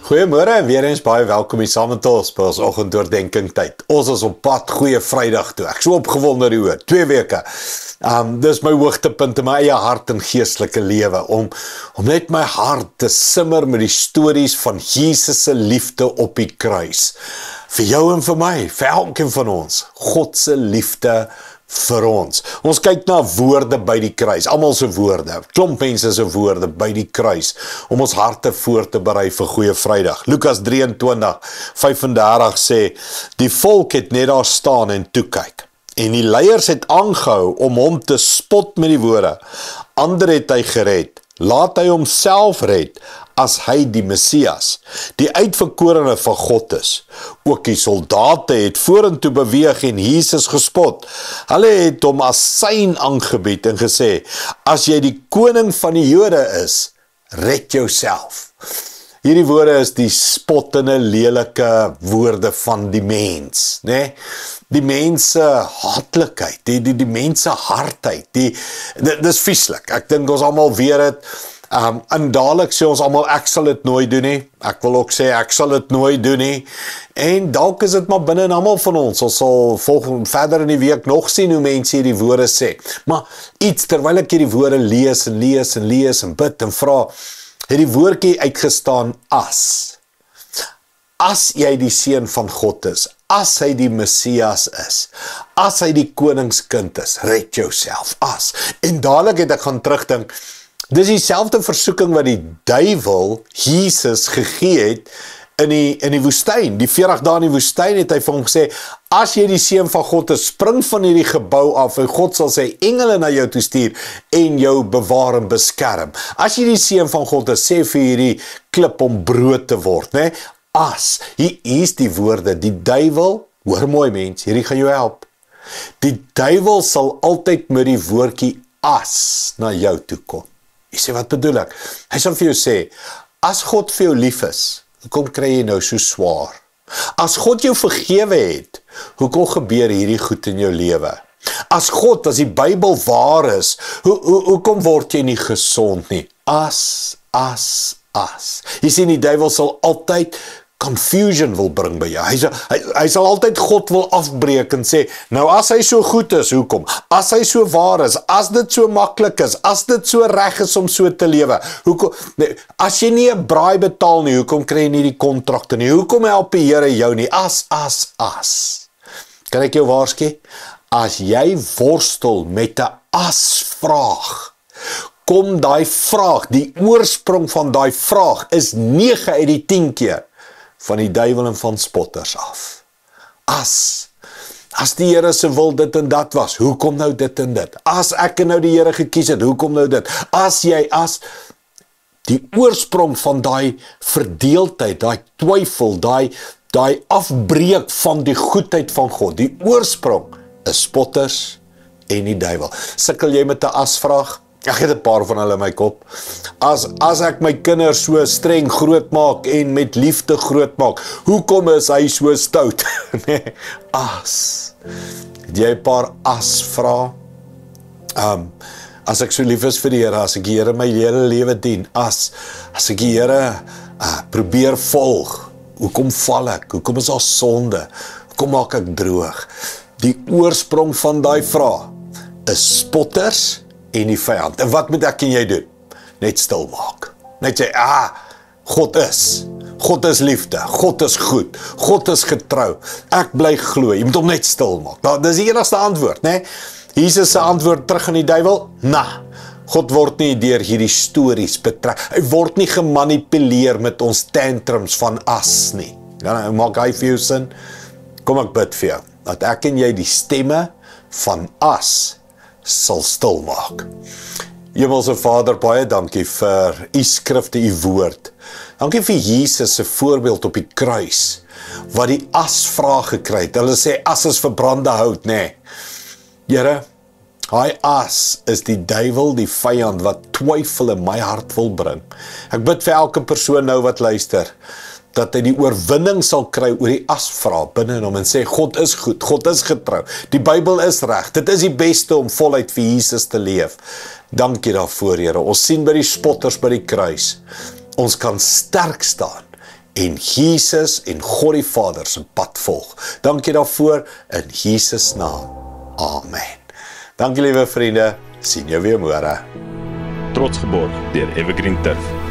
Goeiemôre en weer eens baie welkom hier saam met ons by ons oggendoordenking tyd. Ons is op pad goeie Vrydag toe. Ek so opgewonde hieroor. 2 weke. Dis my hoogtepunt in my eie hart en geestelike lewe om net my hart te simmer met die stories van Jesus se liefde op die kruis. Vir jou en vir my, vir elkeen van ons. God se liefde vir ons. Ons kyk na woorde by die kruis, almal se woorde, klomp mense se woorde by die kruis, om ons harte voor te berei vir goeie Vrydag. Lukas 23:35 sê, die volk het net daar staan en toe kyk. En die leiers het aangehou om hom te spot met die woorde. Ander het hy gered, laat hy homself red, as hy die Messias, die uitverkorene van God is. Ook die soldate het vorentoe beweeg en Jesus gespot. Hulle het hom as sein aangebied en gesê, as jy die koning van die Jode is, red jouself. Hierdie woorde is die spottende, lelike woorde van die mens, né? Die mense hatlikheid, die mense hardheid, dis vieslik. Ek dink ons almal weet dit. En dadelijk sê ons almal, ek sal dit nooit doen nie. Ek wil ook sê, ek sal dit nooit doen nie. En dalk is dit maar binne in almal van ons. Ons sal verder in die week nog sien hoe mense hierdie woorde sê. Maar iets, terwyl ek hierdie woorde lees en bid en vra, het die woordjie uitgestaan as. As jy die seun van God is, as hy die Messias is, as hy die koningskind is, red jouself, as. En dadelijk het ek gaan terugdink, dis dieselfde versoeking wat die duiwel Jesus gegee het in die woestyn. Die 40 dae in die woestyn het hy vir hom gesê, as jy die seun van God is, spring van hierdie gebou af en God sal sy engele na jou toe stuur en jou bewaar en beskerm. As jy die seun van God is, sê vir hierdie klip om brood te word, né? As, hier is die woorde, die duiwel, hoor mooi mens, hierdie gaan jou help. Die duiwel sal altyd met die woordjie as na jou toe kom. Jy sê, wat bedoel ek? Hy sal vir jou sê, as God vir jou lief is, hoekom kry jy nou so swaar? As God jou vergewe het, hoekom gebeur hierdie goed in jou lewe? As die Bybel waar is, hoekom word jy nie gesond nie? As. Jy sien, die duiwel sal altyd confusion wil bring by jou. Hy sal altyd God wil afbreek en sê, nou as hy so goed is, hoekom? As hy so waar is, as dit so maklik is, as dit so reg is om so te lewe, hoekom? Nee, as jy nie 'n braai betaal nie, hoekom kry jy nie die kontrakte nie? Hoekom help die Here jou nie? As. Kan ek jou waarsku? As jy worstel met 'n as-vraag, kom daai vraag, die oorsprong van daai vraag is 9 uit die 10 keer van die duiwel en van spotters af. As die Here se wil dit en dat was, hoekom nou dit en dit? As ek nou die Here gekies het, hoekom nou dit? As die oorsprong van daai verdeeldheid, daai twyfel, daai afbreek van die goedheid van God, die oorsprong is spotters en die duiwel. Sukkel jy met 'n asvraag? Ek het 'n paar van hulle in my kop. As ek my kinders so streng groot maak en met liefde groot maak, hoekom is hy so stout? Nee, as. Het jy 'n paar as vra? As ek so lief is vir die Here, as ek die Here my hele lewe dien, as ek die Here probeer volg, hoekom val ek? Hoekom is daar sonde? Hoekom maak ek droog? Die oorsprong van daai vraag is spotters en die vyand. En wat moet ek en jy doen? Net stil maak. Net sê, God is liefde, God is goed, God is getrou, ek bly glo, jy moet hom net stil maak. Dis die enigste antwoord, né? Jesus se antwoord terug aan die duiwel, God word nie deur hierdie stories betrek, hy word nie gemanipuleer met ons tantrums van as nie. Ja, maak hy vir jou sin? Kom ek bid vir jou, dat ek en jy die stemme van as sal stil maak. Hemelse Vader, baie dankie vir u skrifte, u woord. Dankie vir Jesus se voorbeeld op die kruis, wat die as-vraag gekry het. Hulle sê, as is verbrande hout, nee. Here, hy as is die duiwel, die vyand, wat twyfel in my hart wil bring. Ek bid vir elke persoon nou wat luister, dat hy die oorwinning sal kry oor die asvraag binne in hom en sê, God is goed, God is getrou, die Bybel is reg, dit is die beste om voluit vir Jesus te leef. Dankie daarvoor, Here. Ons sien by die spotters by die kruis, ons kan sterk staan en Jesus en God die Vader se pad volg. Dankie daarvoor in Jesus naam. Amen. Dankie liewe vriende, sien jou weer môre. Trots geborg deur Evergreen Turf.